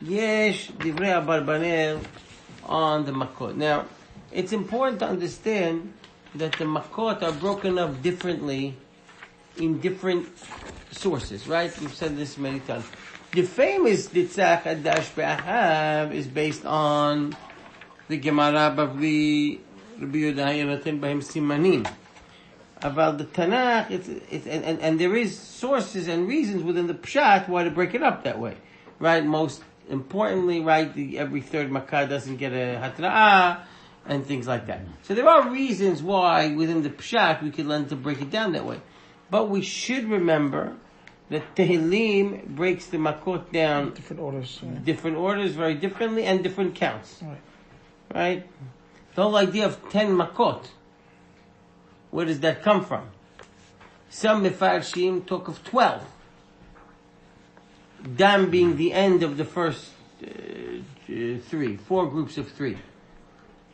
Yesh divrei Abarbanel on the Makkot. Now, it's important to understand that the Makkot are broken up differently in different sources, right? We've said this many times. The famous Ditzach Adash Be'ahav is based on the Gemara Bavli Rabbi Yehuda Yonaten Bahem Simanim. About the Tanakh, and there is sources and reasons within the Pshat why to break it up that way, right? Most importantly, right, every third Makkah doesn't get a Hatra'ah, and things like that. So there are reasons why within the Pshat we could learn to break it down that way. But we should remember that Tehillim breaks the Makkot down different orders, very differently, and different counts. Right. The whole idea of 10 Makkot, where does that come from? Some Mefarshim talk of 12. Dam being the end of the first 4 groups of 3.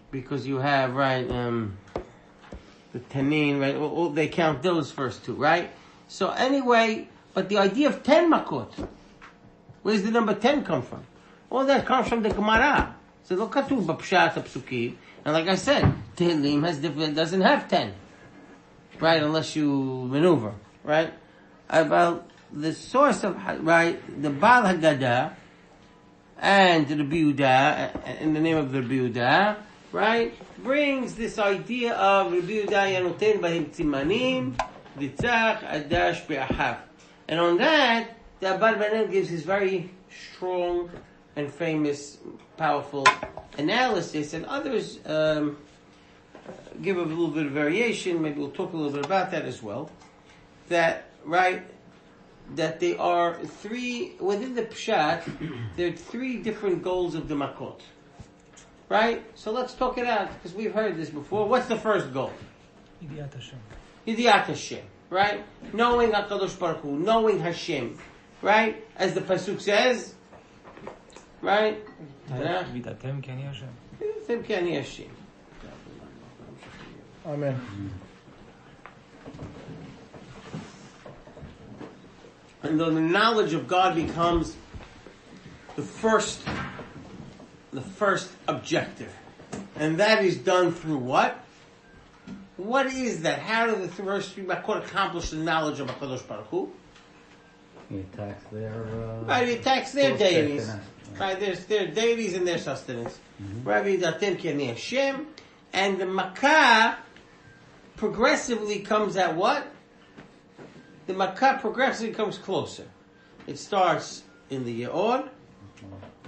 Because you have, right, the Tanin, right, they count those first 2, right? So anyway, but the idea of 10 Makkot, where does the number 10 come from? All that comes from the Gemara. So lo katuv b'pshat ha'psukim, and like I said, Tehillim doesn't have 10, right? Unless you maneuver, right? About the source of, right, the Baal Haggadah and the Rabbi Yehuda, in the name of the Rabbi Yehuda, right, brings this idea of Rabbi Yehuda Yonaten Bahem Simanim Ditzach Adash Be'ahav. And on that, the Abarbanel gives his very strong and famous, powerful analysis, and others give a little bit of variation. Maybe we'll talk a little bit about that as well. That, right, that there are 3, within the Pshat, there are 3 different goals of the Makkot. Right? So let's talk it out, because we've heard this before. What's the first goal? Yidiyat Hashem. Yidiyat Hashem. Right? Knowing HaKadosh Baruch Hu, knowing Hashem. Right? As the Pasuk says, right? Vidatem Keni Hashem. Vidatem Keni Hashem. Amen. And then the knowledge of God becomes the first objective. And that is done through what? What is that? How do the first 3 Makkot accomplish the knowledge of HaKadosh Baruch Hu? He attacks their... Right, he attacks their deities. Right, there's their deities and their sustenance. Rabbi Datem Keni Hashem. And the Makkah progressively comes at what? The Makkah progressively comes closer. It starts in the Ye'od,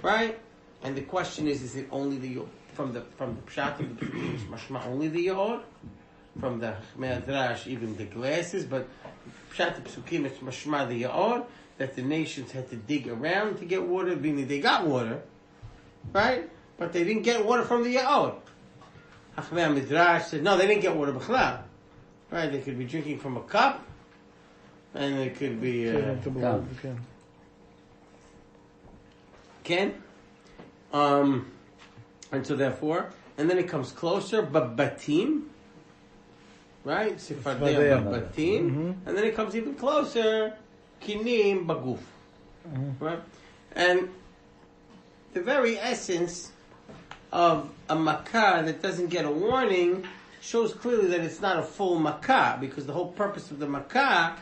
right? And the question is it only the Ye'od? From the Pshat of the Psukim, mashma only the Ye'od? From the Medrash, even the glasses, but Pshat of Psukim, it's mashma the Ye'od, that the nations had to dig around to get water, meaning they got water, right? But they didn't get water from the Ye'od. Hachmei Midrash said, no, they didn't get water b'chlal. Right? They could be drinking from a cup, and it could be Ken. And so therefore, and then it comes closer, batim, right? Sifardei batim, and then it comes even closer, kinim baguf, right? And the very essence of a makkah that doesn't get a warning shows clearly that it's not a full makkah, because the whole purpose of the makkah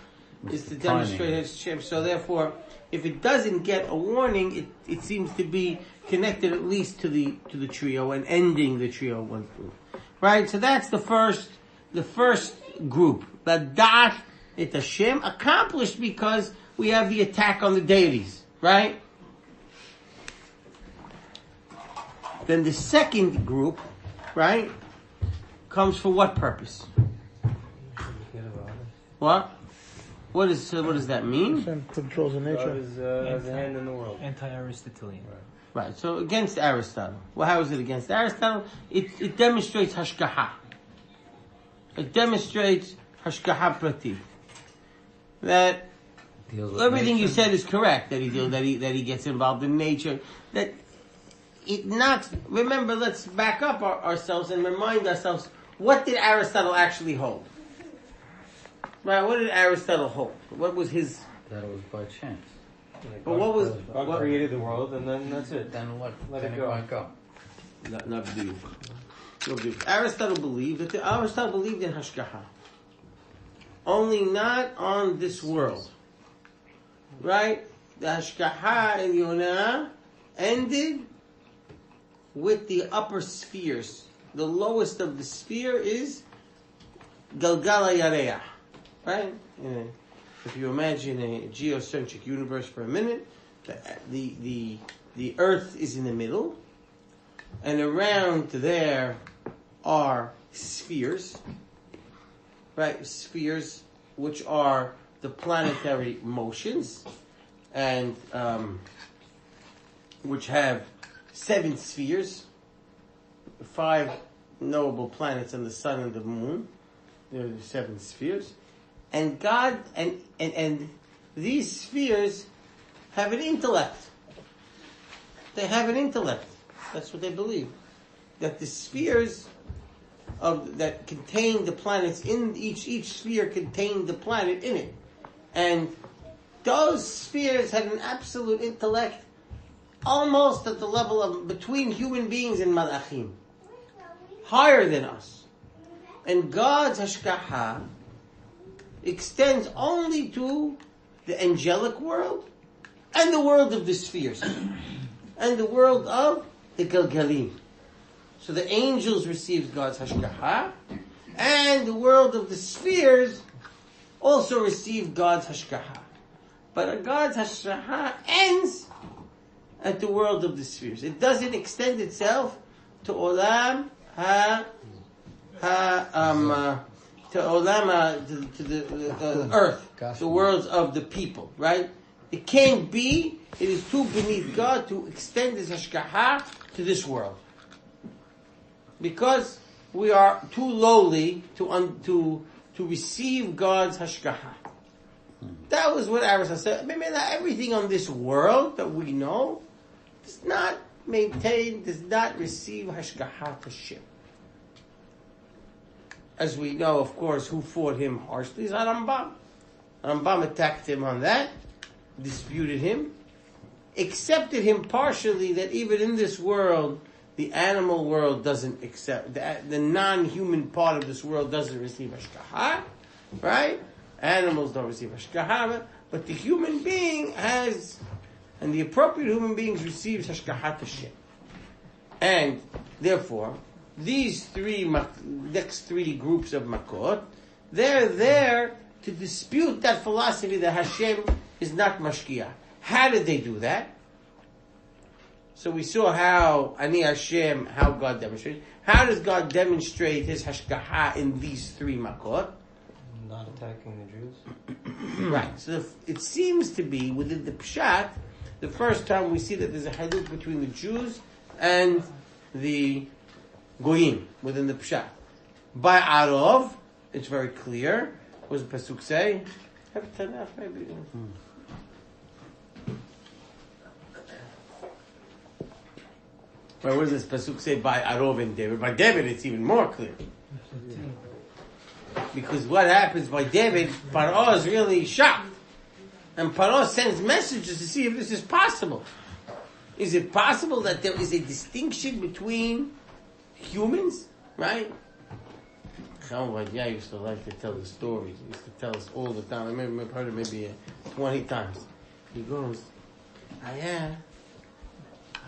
is to demonstrate its ship. So therefore, if it doesn't get a warning, it seems to be connected at least to the trio and ending the trio one through. Right? So that's the first group. The Da'at et Hashem, accomplished because we have the attack on the deities. Right? Then the second group, right, comes for what purpose? What? What does that mean? Hashem controls the nature. God is the hand in the world. Anti-Aristotelian. Right. So against Aristotle. Well, how is it against Aristotle? It demonstrates hashgaha. It demonstrates hashgaha prati. That everything you said is correct. That he gets involved in nature. That it knocks. Remember, let's back up ourselves and remind ourselves, what did Aristotle actually hold? Right, what did Aristotle hold? What was his... That it was by chance. But what was God created the world, and then that's it. Then what? Let then it go. Won't go. not believe? Aristotle believed in Hashgaha. Only not on this world. Right? The Hashgaha in Yonah ended with the upper spheres. The lowest of the sphere is Galgala Yareah. Right? If you imagine a geocentric universe for a minute, the Earth is in the middle, and around there are spheres, right? Spheres, which are the planetary motions, and which have 7 spheres, 5 knowable planets and the sun and the moon. There are the 7 spheres. And God, and these spheres have an intellect. They have an intellect. That's what they believe. That the spheres that contain the planets in each sphere contain the planet in it. And those spheres had an absolute intellect almost at the level of between human beings and malachim. Higher than us. And God's hashgaha extends only to the angelic world and the world of the spheres and the world of the Galgalim. So the angels receive God's hashgaha, and the world of the spheres also receive God's hashgaha. But God's hashgaha ends at the world of the spheres. It doesn't extend itself to Olam to the earth, the worlds of the people, right? It can't be. It is too beneath God to extend His hashgaha to this world, because we are too lowly to receive God's hashgaha. That was what Aristotle said. Maybe not everything on this world that we know does not receive hashgaha Hashem. As we know, of course, who fought him harshly is Rambam. Rambam attacked him on that, disputed him, accepted him partially that even in this world, the animal world doesn't accept, the non-human part of this world doesn't receive hashgaha, right? Animals don't receive hashgaha, but the human being has, and the appropriate human beings receives hashgaha Hashem. And therefore, these next three groups of Makkot, they're there to dispute that philosophy that Hashem is not mashkiach. How did they do that? So we saw how Ani Hashem, how God demonstrated. How does God demonstrate His hashgaha in these 3 Makkot? Not attacking the Jews. Right. So it seems to be within the Pshat, the first time we see that there's a haluk between the Jews and the Goyim within the Pshat. By Arov, it's very clear. What does the Pasuk say? Have Tanakh, maybe. Right, what does this Pasuk say by Arov and David? By David, it's even more clear. Because what happens by David, Paro is really shocked. And Paro sends messages to see if this is possible. Is it possible that there is a distinction between humans, right? I used to like to tell the stories. He used to tell us all the time. I remember I've heard it maybe 20 times. He goes,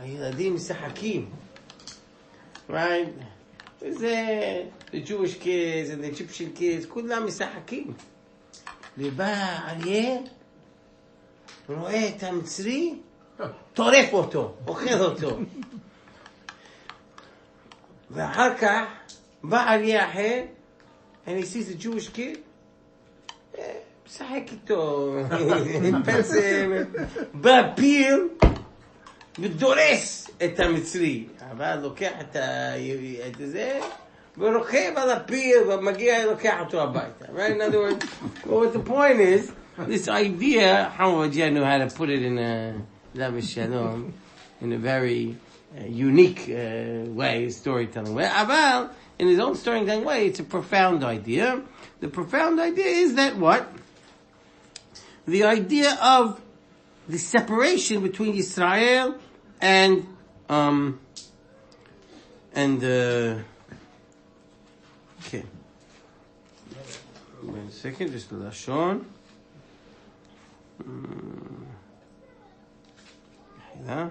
הילדים משחקים, right? The Jewish kids and the Egyptian kids, כולם משחקים. ובא אריה, רואה את המצרי, טורף אותו, אוכל אותו. ואחר כך בא אריה אחר, and he sees the Jewish kid, משחק איתו, בא פיל, ודורס את המצרי. אבל לוקח את זה, ורוכב על הפיל, ומגיע, לוקח אותו הביתה. Right? In other words, what the point is, this idea, Hamad knew how to put it in a very unique way, storytelling way. Aval, in his own storytelling way, it's a profound idea. The profound idea is that what? The idea of the separation between Israel and okay. Wait a second, just the lashon. Yeah.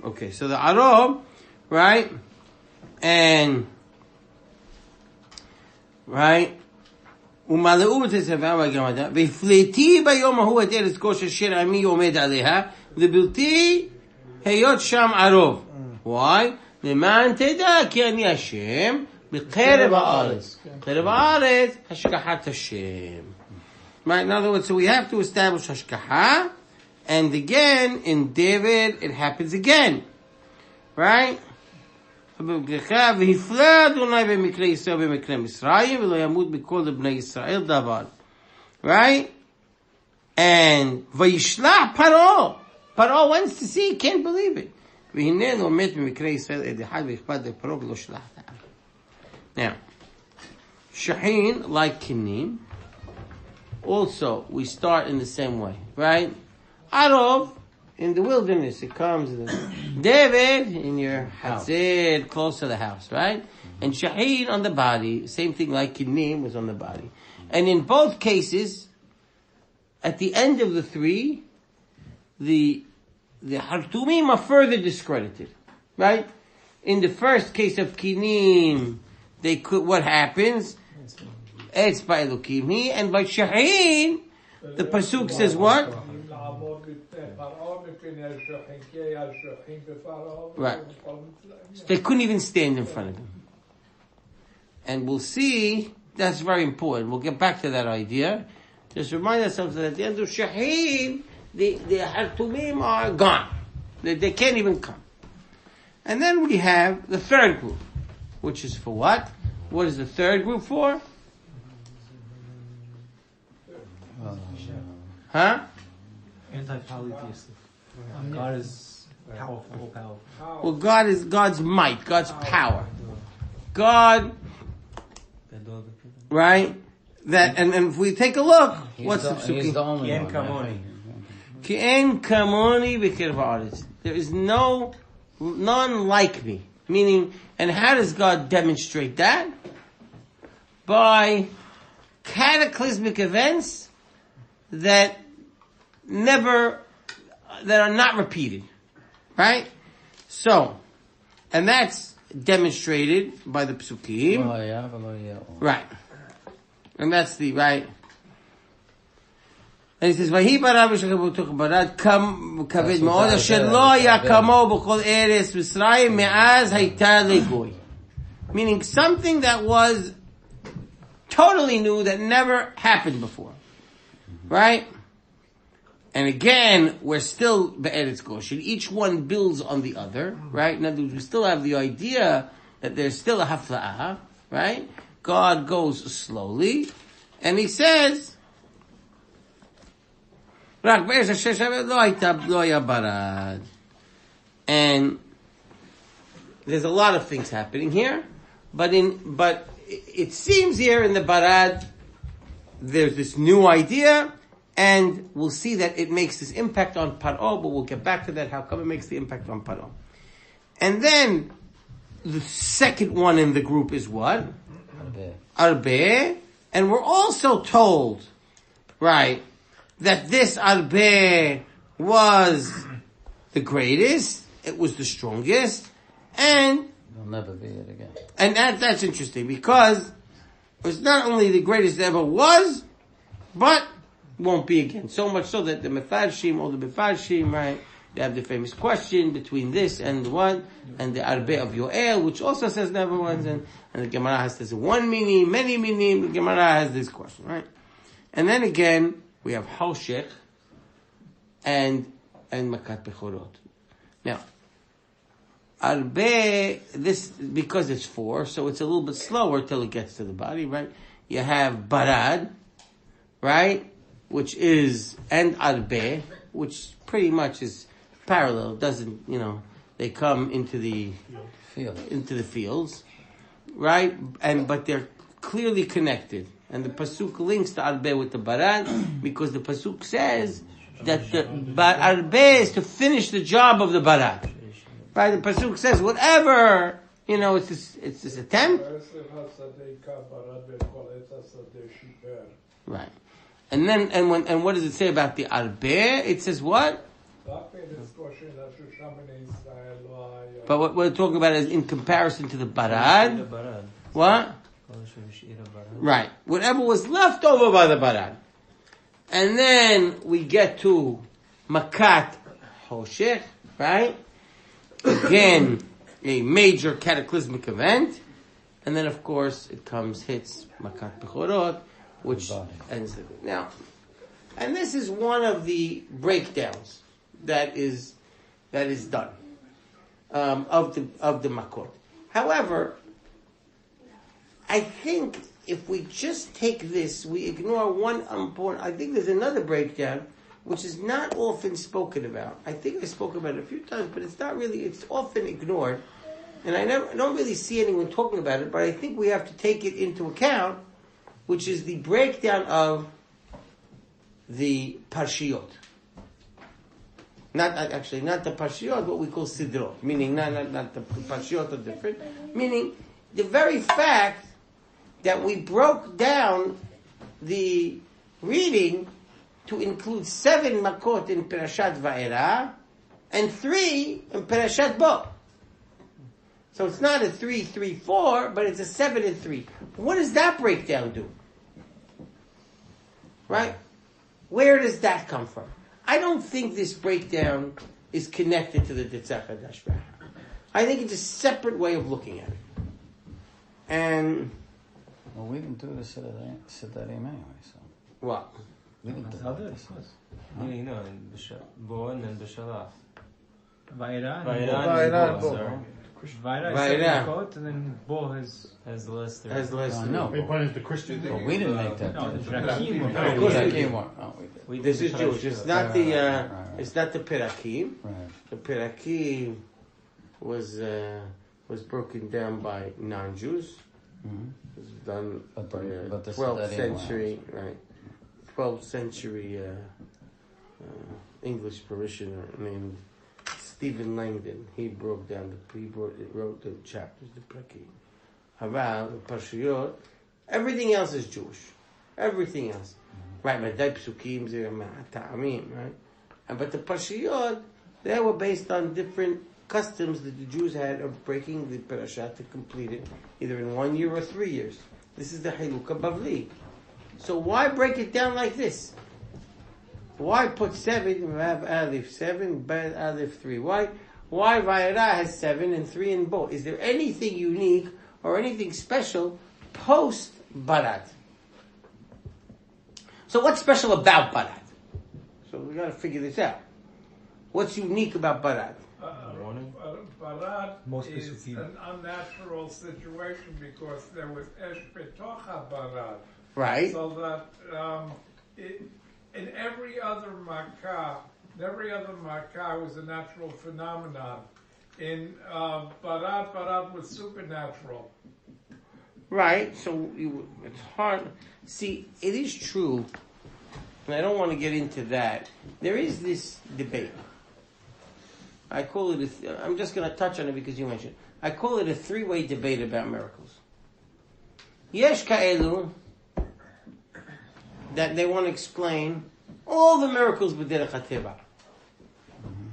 Okay, so the Arab, right? And right? ומלאו בתצבעה והגמדה, והפליטי ביום ההוא את ארץ גוש אשר עמי עומד עליה, ובלתי היות שם ערוב. Why? למען תדע כי אני השם בקרב הארץ. קרב הארץ, השגחת השם. Right, in other words, so we have to establish hashgacha, and again, in David, it happens again. Right? והפלא אדוני במקרה ישראל ובמקרה מצרים ולא ימות בכל בני ישראל דבר. Right? And וישלח פרעה wants to see, can't believe it. והנה לא מת במקרה ישראל עד אחד ואכפת לפרעה ולא שלח את העם. Now, Shaheen, like Kinim, also we start in the same way. Right? Arov, in the wilderness, it comes. David, in your Hazir, close to the house, right? And Shahid on the body, same thing like Kinim was on the body. And in both cases, at the end of the three, the Hartumim are further discredited, right? In the first case of Kinim, what happens? It's by Elokim. And by Shahid, the Pasuk says what? Right. So they couldn't even stand in front of him. And we'll see, that's very important. We'll get back to that idea. Just remind ourselves that at the end of Shahid, the Hartumim are gone. They can't even come. And then we have the third group, which is for what? What is the third group for? Huh? Anti-polytheistic. God is powerful. Well, God is God's might, God's power. God, right? That, and if we take a look, what's the psukim? He's the only one. Ki'en kamoni b'kirv haaretz. There is none like me. Meaning, and how does God demonstrate that? By cataclysmic events that are not repeated. Right? So, and that's demonstrated by the psukim. Right. And that's the, right. And he says, "Vahi bara b'shekabot barad kam kaved me'od asher lo haya kamo b'chol eretz Mitzrayim me'az hayta legoy." Meaning something that was totally new that never happened before. Right? And again, we're still be'eretz Goshen. Each one builds on the other, right? In other words, we still have the idea that there's still a hafla'ah, right? God goes slowly, and he says, and there's a lot of things happening here, but it seems here in the Barad, there's this new idea, and we'll see that it makes this impact on Paro, but we'll get back to that, how come it makes the impact on Paro. And then, the second one in the group is what? Arbe. And we're also told, right, that this Arbe was the greatest, it was the strongest, and it'll never be it again. And that's interesting, because it's not only the greatest that ever was, but won't be again. So much so that the Mefarshim, right, they have the famous question between this and the one, and the Arbe of Yoel, which also says never once, and the Gemara has this one meaning, many meaning, the Gemara has this question, right? And then again, we have Hoshech and Makat Bechorot. Now, Arbe, this, because it's 4, so it's a little bit slower till it gets to the body, right? You have Barad, right? Which is, and Arbe, which pretty much is parallel, doesn't, they come into the Field. right? But they're clearly connected. And the pasuk links the arbeh with the barad because the pasuk says that the arbeh is to finish the job of the barad. Right? The pasuk says whatever, it's this attempt. Right. And then and what does it say about the arbeh? It says what? But what we're talking about is in comparison to the barad. What? Right. Whatever was left over by the barad. And then we get to Makkot Hoshech, right? Again, a major cataclysmic event. And then, of course, hits Makkot Bechorot, which ends the now. And this is one of the breakdowns that is done of the Makkot. However, I think if we just take this, we ignore one important. I think there's another breakdown which is not often spoken about. I think I spoke about it a few times, but it's not really. It's often ignored, and I don't really see anyone talking about it. But I think we have to take it into account, which is the breakdown of the parshiyot. Not the parshiyot, what we call sidrot, meaning not the parshiyot are different, meaning the very fact that we broke down the reading to include 7 Makkot in Parashat Va'era and 3 in Parashat Bo. So it's not a 3-3-4, but it's a 7 and 3. What does that breakdown do? Right? Where does that come from? I don't think this breakdown is connected to the Tetzach Hadash. I think it's a separate way of looking at it. And Well, we didn't do the Siddarim anyway, so. what? We didn't do this. in Bo and then B'Shalach. Va'era. Va'era and Bo, sorry. Va'era is Makkot, and then Bo has Has the list there. Has the list. No, Wait, but is the Christian thing? but we didn't make that. no, the decision. Perakim were Of course we did. We did. This is Jewish. It's not Right. it's not the Perakim. Right. The Perakim was broken down by non-Jews. Mm-hmm. It was done But by the- a but the 12th Siddarim century, right? 12th century English parishioner named Stephen Langdon. He wrote the chapters, the Perakim. Haval, the Parshiyot, everything else is Jewish. Everything else. Right, Madai Psukim, Ta'amim, right? But the Parshiyot, they were based on different customs that the Jews had of breaking the parashat to complete it, either in 1 year or 3 years. This is the Haluka Bavli. So why break it down like this? Why put 7, Rav Aleph 7, Bad Aleph 3? Why Vayera has 7 and 3 in both? Is there anything unique or anything special post Barat? So what's special about Barat? So we got to figure this out. What's unique about Barat? Barat Most is Pesukim. an unnatural situation because there was Esh Betocha Barat. Right. So that in every other Makkah was a natural phenomenon. In Barat was supernatural. Right, so it's hard. See, it is true, and I don't want to get into that. There is this debate. I call it I'm just going to touch on it because you mentioned it. I call it a 3-way debate about miracles. Yesh ka'elu, that they want to explain all the miracles b'derech hateva,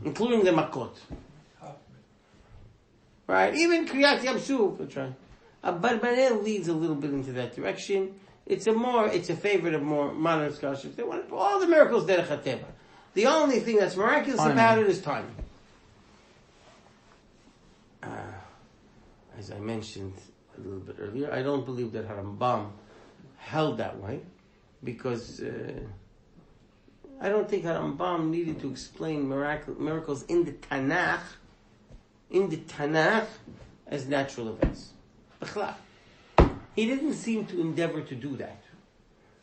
including the Makkot. Right, even Kriyat Yam Suf, that's right. Abarbanel leads a little bit into that direction. It's a favorite of more modern scholarships. They want all the miracles derech hateva. The only thing that's miraculous about it is timing. As I mentioned a little bit earlier, I don't believe that Rambam held that way because I don't think Rambam needed to explain miracles in the Tanakh as natural events. He didn't seem to endeavor to do that.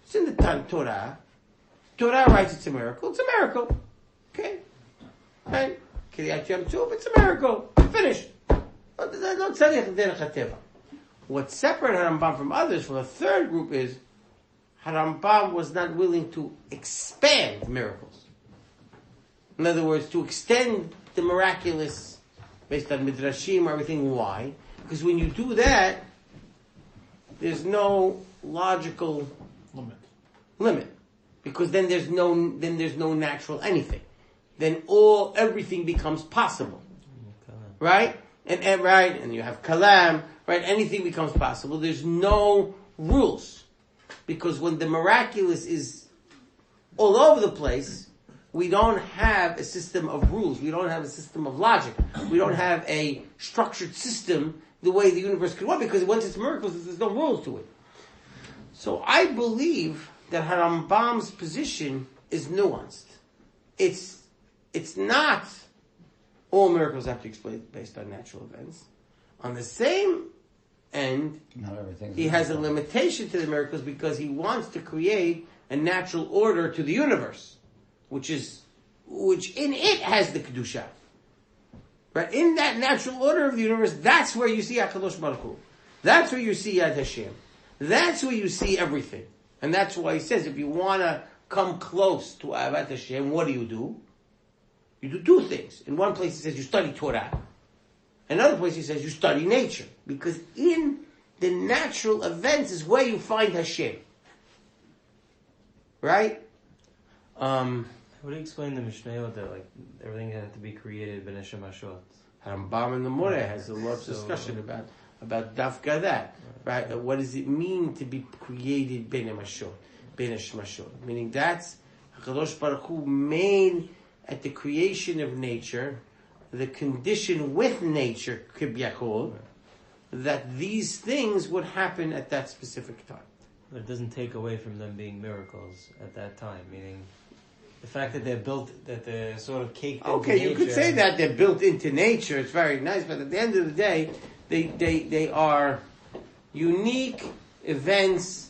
It's in the Torah. Torah writes it's a miracle. It's a miracle. Okay. Right? Kriyat Yam Tov, it's a miracle. Finished. What separated Harambam from others, from a third group, is Harambam was not willing to expand miracles. In other words, to extend the miraculous based on midrashim or everything. Why? Because when you do that, there's no logical limit. Because then there's no natural anything. Then everything becomes possible. Right? And you have kalam, right? Anything becomes possible. There's no rules. Because when the miraculous is all over the place, we don't have a system of rules. We don't have a system of logic. We don't have a structured system the way the universe could work, because once it's miracles, there's no rules to it. So I believe that Harambam's position is nuanced. It's not all miracles have to be explained based on natural events. On the same end, he has a limitation to the miracles because he wants to create a natural order to the universe, which in it has the kedusha. Right? In that natural order of the universe, that's where you see HaKadosh Baruch Hu. That's where you see Yad Hashem. That's where you see everything. And that's why he says, if you want to come close to Avat Hashem, what do? You do two things. In one place he says you study Torah. In another place he says you study nature. Because in the natural events is where you find Hashem. Right? How do you explain the Mishnayot that like everything had to be created b'neshem hashot? Rambam in the Moreh has a lot of discussion about dafka that, right? What does it mean to be created b'neshem hashot? Meaning that's HaKadosh Baruch Hu made at the creation of nature the condition with nature kibyachol that these things would happen at that specific time. But it doesn't take away from them being miracles at that time, meaning the fact that they're sort of caked into nature. Okay, you could say that they're built into nature. It's very nice, but at the end of the day, they are unique events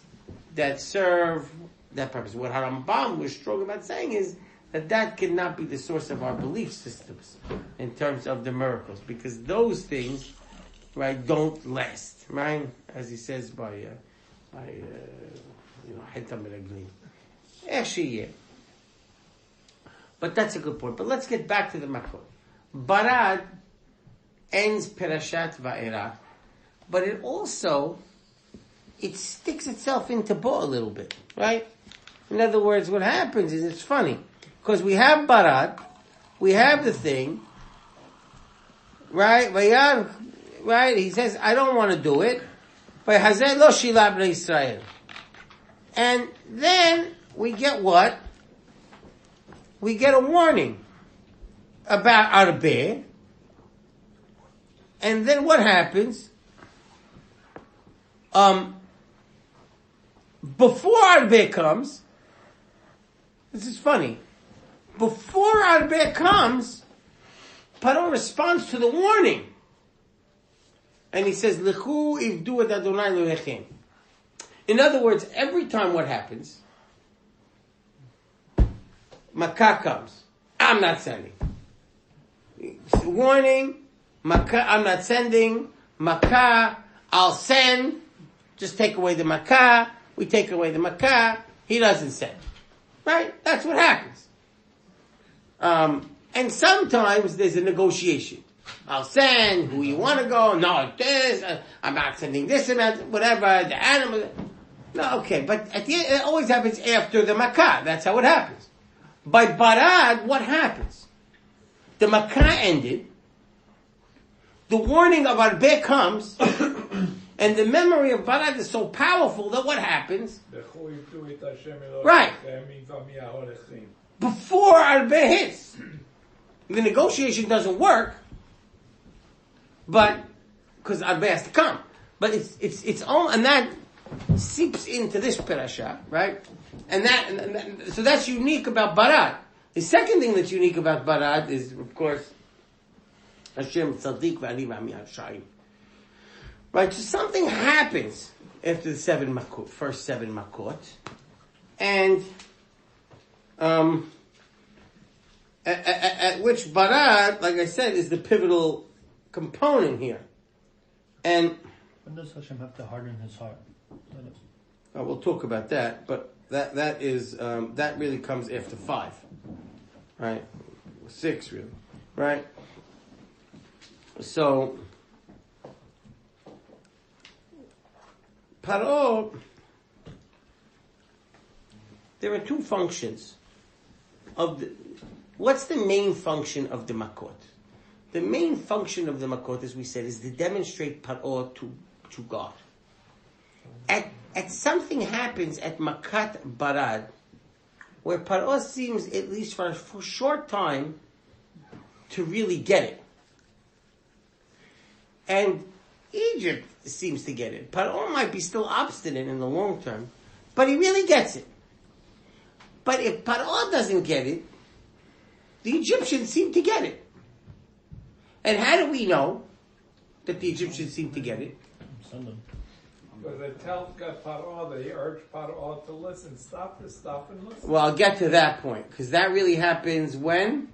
that serve that purpose. What Harambam was strong about saying is that cannot be the source of our belief systems in terms of the miracles, because those things, right, don't last, right? As he says by Hetam Meraglim. But that's a good point. But let's get back to the Makkot. Barad ends Perashat Va'era, but it sticks itself into Bo a little bit, right? In other words, what happens is, it's funny, because we have Barad, we have the thing, right? Right? He says, I don't want to do it. And then we get what? We get a warning about Arbeh. And then what happens? Before Arbeh comes, this is funny. Before Arbeh comes, Paro responds to the warning. And he says, Lechu ivdu et Adonai Elohechem. In other words, every time what happens, Makkah comes. I'm not sending. Warning, Makkah, I'm not sending. Makkah, I'll send. Just take away the Makkah. We take away the Makkah. He doesn't send. Right? That's what happens. And sometimes there's a negotiation. I'll send, who you want to go, no, this, I'm not sending this amount, whatever, the animal. No, okay, but at the end, it always happens after the Makkah. That's how it happens. By Barad, what happens? The Makkah ended, the warning of Arbeh comes, and the memory of Barad is so powerful that what happens? Right. Before Arbeh hits, the negotiation doesn't work, but because Arbeh has to come. But it's all, and that seeps into this parasha, right? So that's unique about Barad. The second thing that's unique about Barad is, of course, Hashem Tzaddik V'Ani V'Ami Hashayim. Right? So something happens after the first seven Makkot, and at which Barad, like I said, is the pivotal component here. And when does Hashem have to harden his heart? we'll talk about that, but that is that really comes after 5, right? 6 really, right? So Paro, there are 2 functions of the. What's the main function of the Makkot? The main function of the Makkot, as we said, is to demonstrate Paro to God. At something happens at Makat Barad, where Paro seems, at least for a short time, to really get it. And Egypt seems to get it. Paro might be still obstinate in the long term, but he really gets it. But if Paro doesn't get it, the Egyptians seem to get it. And how do we know that the Egyptians seem to get it? Because they tell Paro, they urge Paro to listen, stop this stuff and listen. Well, I'll get to that point, because that really happens when?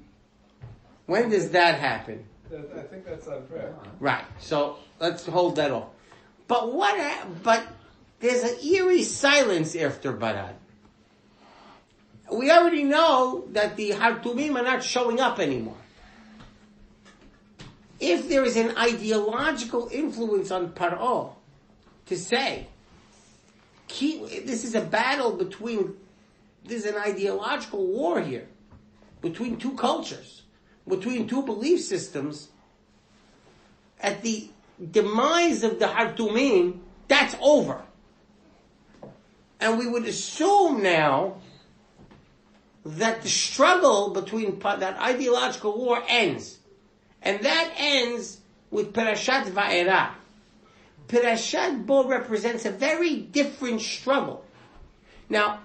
When does that happen? I think that's unfair. Right, so let's hold that off. But there's an eerie silence after Barad. We already know that the Hartumim are not showing up anymore. If there is an ideological influence on Paro to say, this is a battle there's an ideological war here between 2 cultures, between 2 belief systems. At the demise of the Hartumim, that's over. And we would assume now that the struggle between that ideological war ends. And that ends with Parashat Va'era. Parashat Bo represents a very different struggle. Now,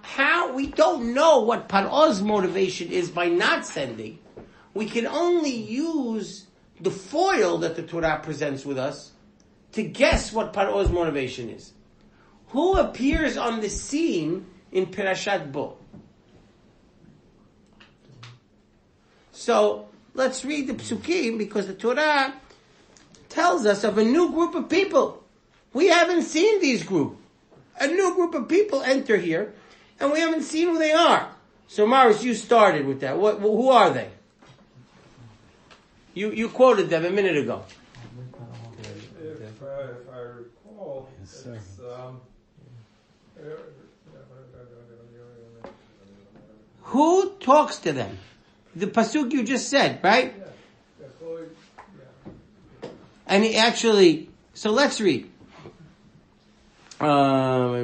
we don't know what Paro's motivation is by not sending. We can only use the foil that the Torah presents with us to guess what Paro's motivation is. Who appears on the scene in Parashat Bo? So, let's read the Psukim, because the Torah tells us of a new group of people. We haven't seen these group. A new group of people enter here, and we haven't seen who they are. So, Maris, you started with that. Who are they? You quoted them a minute ago. If I recall, it's, who talks to them? The pasuk you just said, right? Yeah. And he actually, so let's read. Right?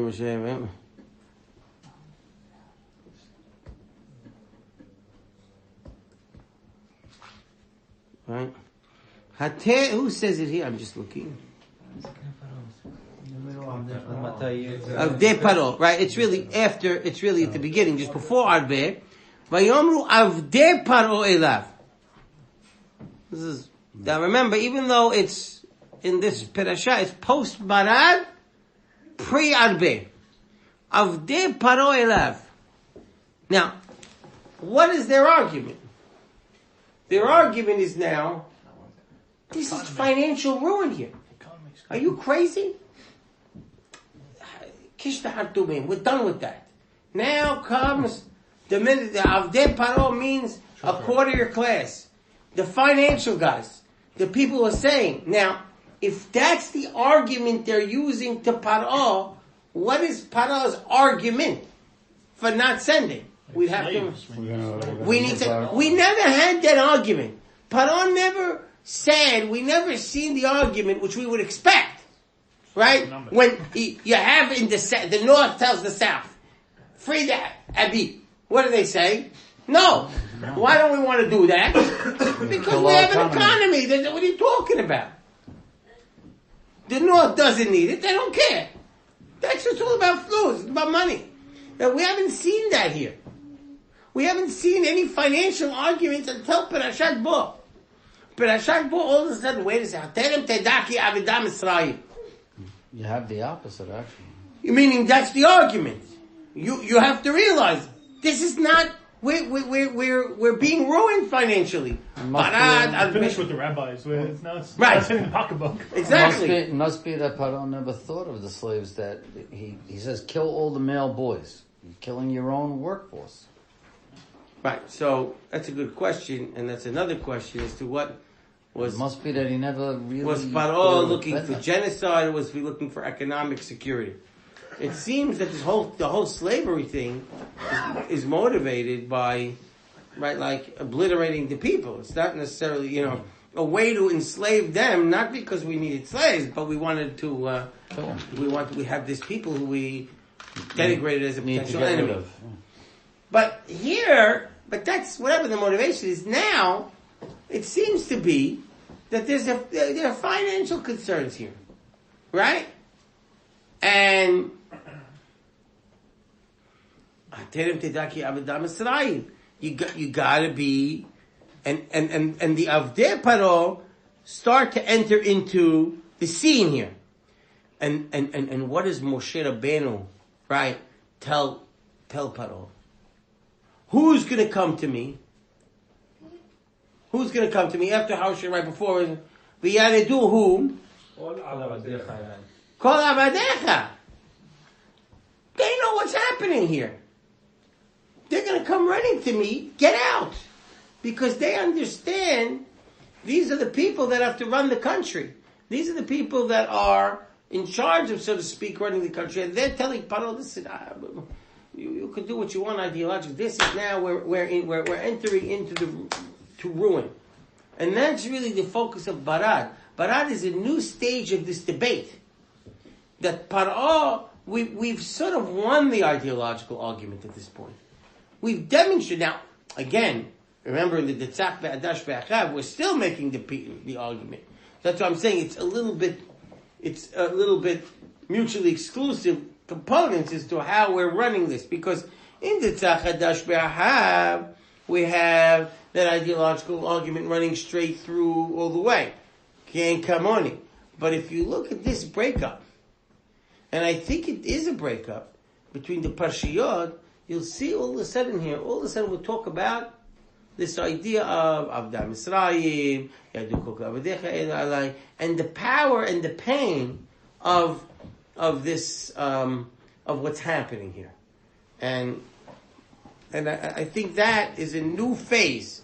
Who says it here? I'm just looking. Avdei Paro, right? It's really at the beginning, just before Arbe. Vayomru Avdei Paro Elav. Now remember, even though it's in this parasha, it's post Barad, pre Arbe. Avdei Paro Elav. Now, what is their argument? Their argument is now, this is financial ruin here. Are you crazy? Kishta Hartumim, we're done with that. Now comes the minute the Avdei Paro means a quarter class. The financial guys. The people who are saying. Now, if that's the argument they're using to Paro, what is Paro's argument for not sending? We never had that argument. Paro never said, we never seen the argument which we would expect. Right? When you have in the North tells the South, free the Abi. What do they say? No. Why don't we want to do that? Because we have an economy. What are you talking about? The North doesn't need it. They don't care. That's just all about flows. It's about money. Now, we haven't seen that here. We haven't seen any financial arguments until Parashat Bo. Parashat Bo all of a sudden, wait a second. Terem tedaki avidam Israel. You have the opposite, actually. Meaning that's the argument. You have to realize this is not we're being ruined financially. Finish with the rabbis. It's now it's Right. in the pocketbook. Exactly. It must be that Paro never thought of the slaves, that he says, kill all the male boys. You're killing your own workforce. Right. So that's a good question, and that's another question as to what was. It must be that he never really... Was Paro looking for genocide, or was he looking for economic security? It seems that the whole slavery thing is motivated by, right, like obliterating the people. It's not necessarily, a way to enslave them, not because we needed slaves, but we wanted to, we have these people who we denigrated as a potential enemy. But that's whatever the motivation is now, it seems to be that there are financial concerns here, right? And you gotta be, and the Avdei Paro start to enter into the scene here. And what does Moshe Rabbeinu, right, tell Paro? Who's gonna come to me? Who's gonna come to me after Hoshe right before? V'yaredu whom? All Kol avadecha. They know what's happening here. They're going to come running to me, get out. Because they understand these are the people that have to run the country. These are the people that are in charge of, so to speak, running the country. And they're telling Paro, listen, you can do what you want ideologically. This is now, we're entering into to ruin. And that's really the focus of Barad. Barad is a new stage of this debate. That Paro, we've sort of won the ideological argument at this point. We've demonstrated, now, again, remember in the Detzach Be'adash Be'achav, we're still making the argument. That's what I'm saying, it's a little bit mutually exclusive components as to how we're running this. Because in the Detzach Be'adash Be'achav, we have that ideological argument running straight through all the way. Kien Kamoni. But if you look at this breakup, and I think it is a breakup between the Parshiyot, you'll see all of a sudden we'll talk about this idea of Avdam Mitzrayim, and the power and the pain of this, of what's happening here. And I think that is a new phase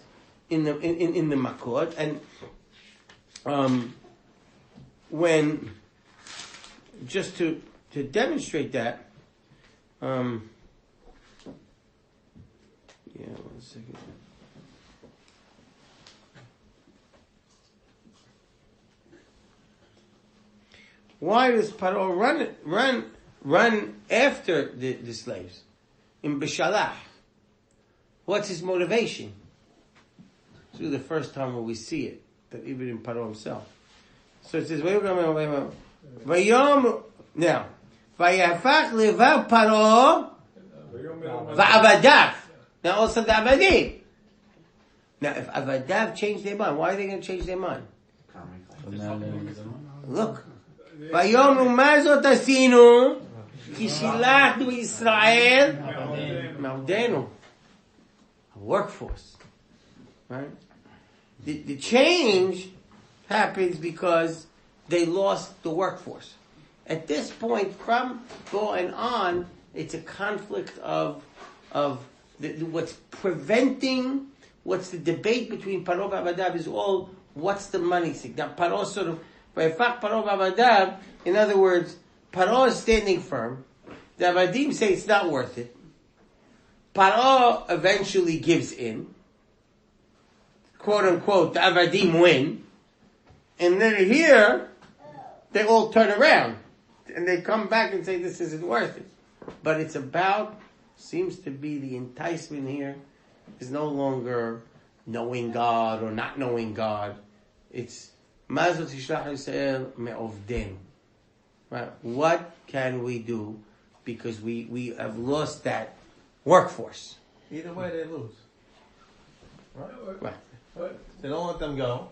in the Makkot, and when, just to demonstrate that, one second. Why does Paro run after the slaves in Bishalach? What's his motivation? It's really the first time where we see it, that even in Paro himself. So it says, Vayom, now, Vayafach levav Paro va'avadav. Now also the Avadim. Now if Avadav change their mind, why are they going to change their mind? Look. Vayom umazot asinu kishilachnu Israel ma'odenu. A workforce. Right? The change happens because they lost the workforce. At this point, from going on, it's a conflict of what's preventing, what's the debate between Paro and Avadav is all, what's the money thing. Now, Paro sort of, Paro and Avadav, in other words, Paro is standing firm. The Avadim say it's not worth it. Paro eventually gives in. Quote unquote, the Avadim win. And then here, they all turn around. And they come back and say this isn't worth it. But it's about, seems to be the enticement here is no longer knowing God or not knowing God. It's Mazot Tishlach Yisrael me'ovden. Right? What can we do? Because we have lost that workforce. Either way, they lose. Right? Right. They don't let them go.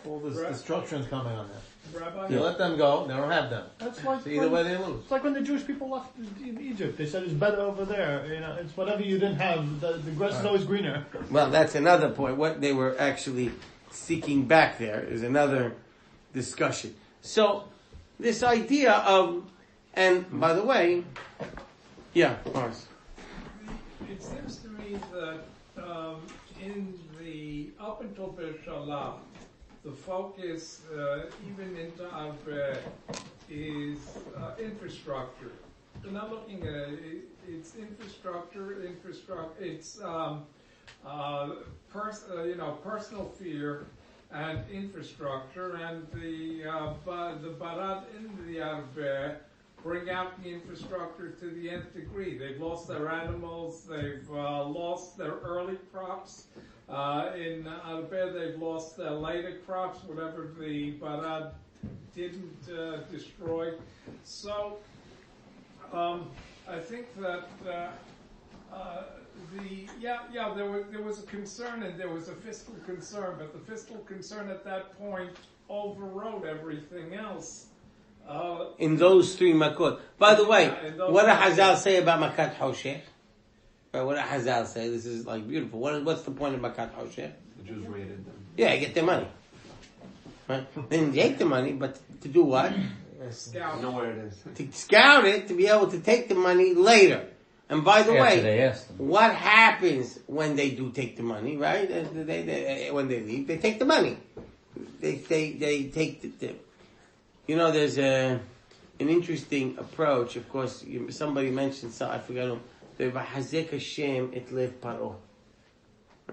all this destruction's coming on them. Rabbi? You let them go, they don't have them. That's like So either way they lose. It's like when the Jewish people left in Egypt. They said it's better over there. It's whatever you didn't have. The grass is always greener. Well, that's another point. What they were actually seeking back there is another discussion. So, this idea of, and by the way, yeah, Mars. It seems to me that in the up until Beshalach, the focus, even in Ta'aveh, is infrastructure. We're not looking at it. It's infrastructure. It's personal fear and infrastructure, and the Barat in the Arveh bring out the infrastructure to the nth degree. They've lost their animals. They've lost their early crops. In Arveh, they've lost their later crops, whatever the Barat didn't destroy. So, I think that there was a concern and there was a fiscal concern, but the fiscal concern at that point overrode everything else. In those three Makkot. By the way, what do Hazal say about Makat Hoshech? Right, what do Hazal say? This is like beautiful. What's the point of Makat Hoshech? The Jews raided them. Yeah, get their money. Right? They didn't take the money, but to do what? Scout. Know where it is. To scout it, to be able to take the money later. And by the After way, they asked them. what happens when they do take the money, right? When they leave, they take the money. They take the there's an interesting approach. Of course, somebody mentioned, so I forgot who, the V'hazek Hashem et lev paro.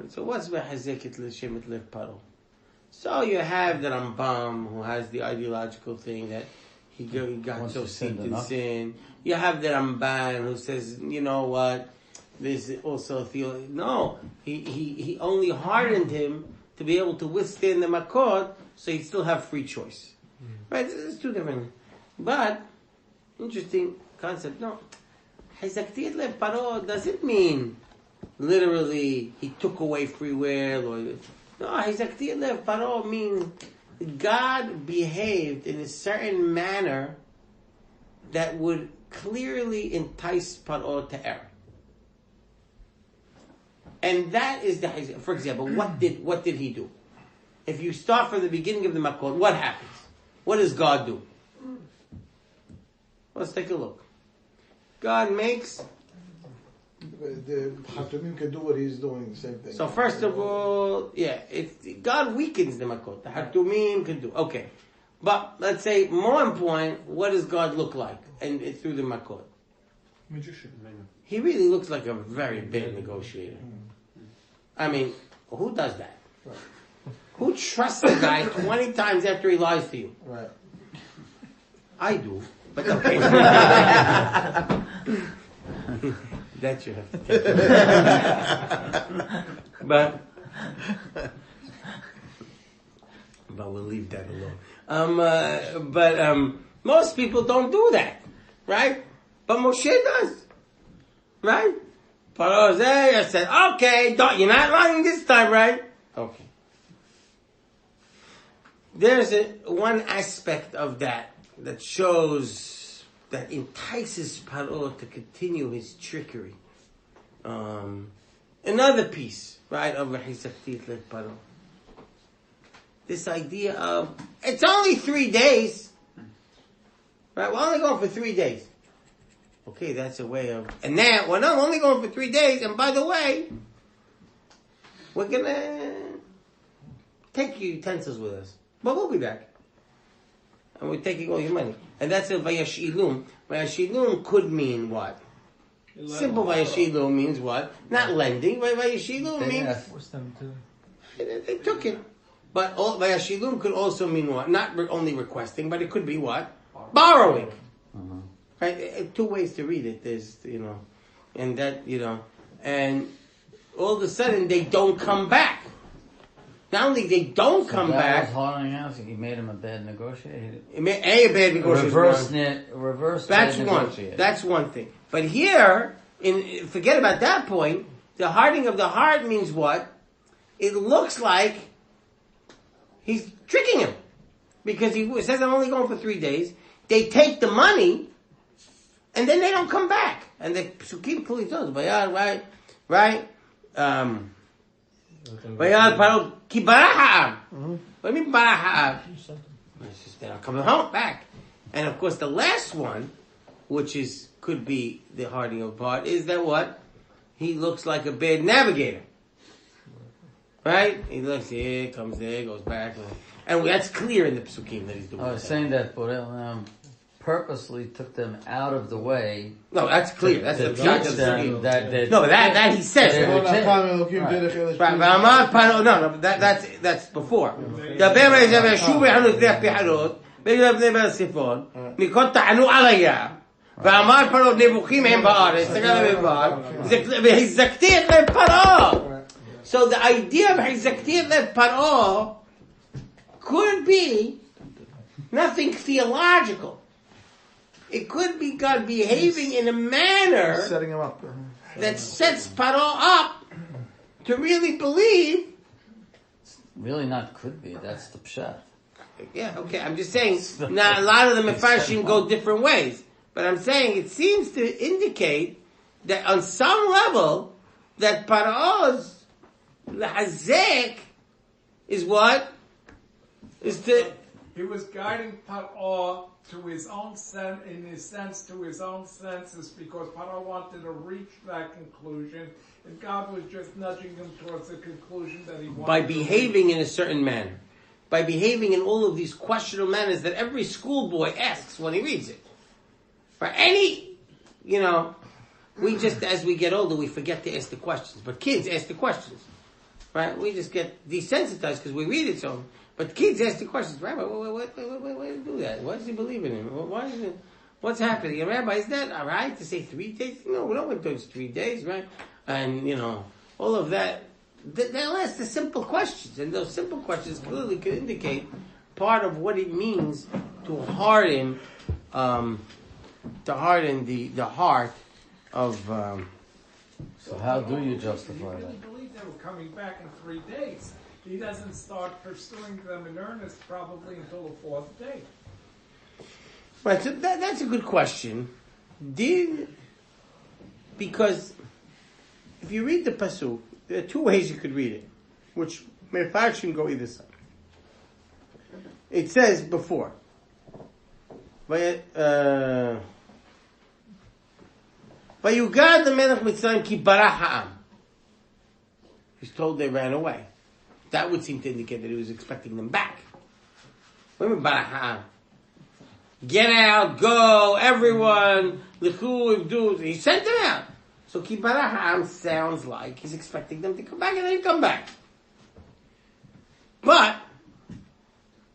So what's V'hazek et Hashem et lev paro? So you have the Rambam, who has the ideological thing that he got so steeped in sin. You have the Ramban, who says, you know what, there's also no, he only hardened him to be able to withstand the Makkot, so he'd still have free choice. Right, it's two different. But, interesting concept. No, Hazakti lev paro doesn't mean literally he took away free will. No, Hazakti lev paro means God behaved in a certain manner that would clearly entice Paro to error. And that is for example, what did he do? If you start from the beginning of the Makkot, what happens? What does God do? Let's take a look. God makes... The Hatumim can do what he's doing, same thing. So first of all, God weakens the Makkot. The Hatumim can do. Okay. But let's say, more important, what does God look like? And it's through the Makkot. Magician. He really looks like a very bad negotiator. I mean, who does that? Right. Who trusts a guy 20 times after he lies to you? Right. I do, but okay. That you have to take. But we'll leave that alone. Most people don't do that, right? But Moshe does, right? Paro said, okay, you're not lying this time, right? Okay. There's one aspect of that shows, that entices Paro to continue his trickery. Another piece, right, of V'hisaktit lev Paro. This idea of, it's only 3 days. Right, we're only going for 3 days. Okay, that's a way of, and now, we're not only going for 3 days, and by the way, we're gonna take your utensils with us. But we'll be back. And we're taking all your money. And that's a Vayashilum. Vayashilum could mean what? Simple Vayashilum means what? Not lending. Vayashilum means... Force them to... They took it. But Vayashilum could also mean what? Not only requesting, but it could be what? Borrowing. Uh-huh. Right? 2 ways to read it. There's, and that, and all of a sudden they don't come back. Not only they don't come back. Was hardening us. He made him a bad negotiator. A bad negotiator. Reverse. That's one. That's one thing. But here, forget about that point. The hardening of the heart means what? It looks like He's tricking him. Because he says, I'm only going for 3 days. They take the money, and then they don't come back. And the Psukim clearly tells us, right? Vayal Paro ki bara ha'am. What do you mean bara ha'am? It's just they're not coming home back. And of course, the last one, which could be the harding of part, is that what? He looks like a bad navigator. Right? He looks here, comes there, goes back. And that's clear in the Psukim that he's doing I was saying that Borel purposely took them out of the way. No, that's clear. That's the teach of them that no, that he says. That's before. ואמר פרעה נבוכים הם בארץ, והחזקתי את לב פרעה. So the idea of החזקתי את לב פרעה could be nothing theological. It could be God behaving in a manner Setting him up. that sets Paro up to really believe. really not could be. That's the pshat. Yeah, okay. I'm just saying. Now, a lot of the mefarshim go different ways, but I'm saying it seems to indicate that on some level that Paro's lahazek is what is to. He was guiding Paro to his own sense, to his own senses, because Paro wanted to reach that conclusion, and God was just nudging him towards the conclusion that he wanted. By behaving in a certain manner, by behaving in all of these questionable manners that every schoolboy asks when he reads it. For any, we just, as we get older, we forget to ask the questions. But kids ask the questions, right? We just get desensitized because we read it so. But kids ask the questions, Rabbi, why do you do that? Why does he believe in him? Why is it? What's happening? And Rabbi, is that all right to say 3 days? No, we don't want those 3 days, right? And, all of that. They'll ask the simple questions. And those simple questions clearly could indicate part of what it means to harden the heart of... So how do you justify He that? didn't believe they were coming back in 3 days. He doesn't start pursuing them in earnest probably until the 4th day. Right, so that's a good question. Because if you read the Pasuk, there are 2 ways you could read it, which Mefarshim go either side. It says before, Vayugad the Melech Mitzrayim ki bara ha'am. He's told they ran away. That would seem to indicate that he was expecting them back. What do you mean bara ha'am? Get out, go, everyone, l'chu, do. He sent them out. So ki bara ha'am sounds like he's expecting them to come back, and they come back. But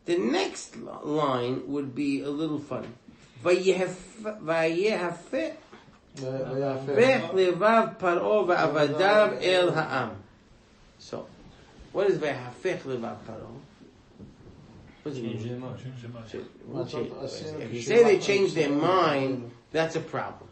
the next line would be a little funny. Vayehafeh levav paro va'avadav el ha'am. So, what is vayehafeh levav paro? What does it mean? If you say they changed their mind, that's a problem.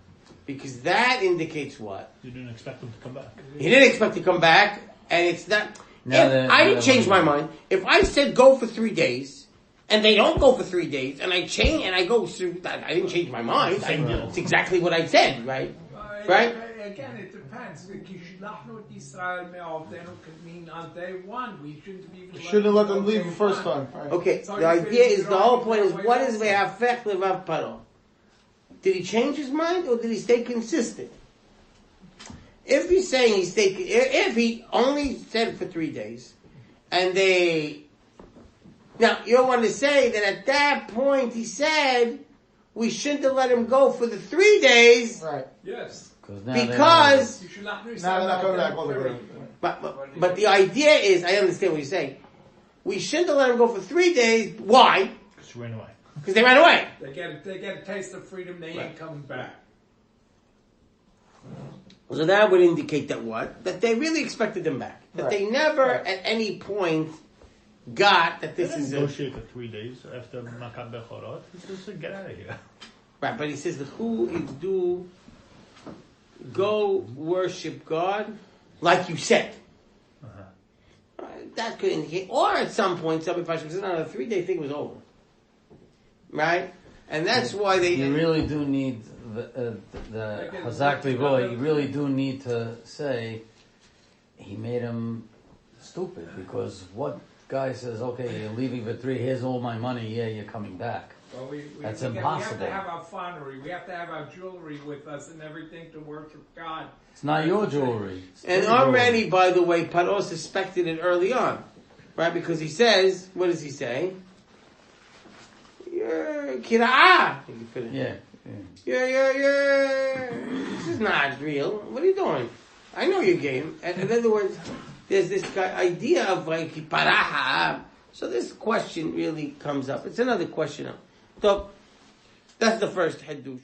Because that indicates what? You didn't expect them to come back. He didn't expect to come back, and it's not... I didn't change my mind. If I said go for 3 days, and they don't go for 3 days, and I change, and I go through... I didn't change my mind. It's exactly what I said, right? Right? Again, it depends. Kishlachnu et Yisrael me'avdenu could mean on day 1. We shouldn't let them leave the first time. Right. Okay, the idea is, the whole point is, what is ve'hafech levav paro? Did he change his mind, or did he stay consistent? If he's saying if he only said it for 3 days, and now you don't want to say that at that point he said we shouldn't have let him go for the 3 days, right? Yes, because now they're not coming back all the way. But the idea is, I understand what you're saying. We shouldn't have let him go for 3 days. Why? Because they ran away. Because they ran away. They get a taste of freedom. They ain't coming back. So that would indicate that what? That they really expected them back. That they never at any point got that this is negotiate for 3 days after Makkot Bechorot. He says, get out of here. Right, but he says the who is do go worship God like you said. that could indicate, or at some point, somebody said, no, the 3-day thing was over. Right? And that's why they... You really do need the Hazak Liboy, you really do need to say he made him stupid, because what guy says, okay, you're leaving for 3, here's all my money, yeah, you're coming back. Well, That's we impossible. have to have our finery. We have to have our jewelry with us and everything to worship God. It's not your jewelry. And already, by the way, Paro suspected it early on. Right? Because he says, what does he say? You're kira'ah. Yeah. This is not real. What are you doing? I know your game. And in other words, there's this idea of like paraha. So this question really comes up. It's another question. So that's the first hadush.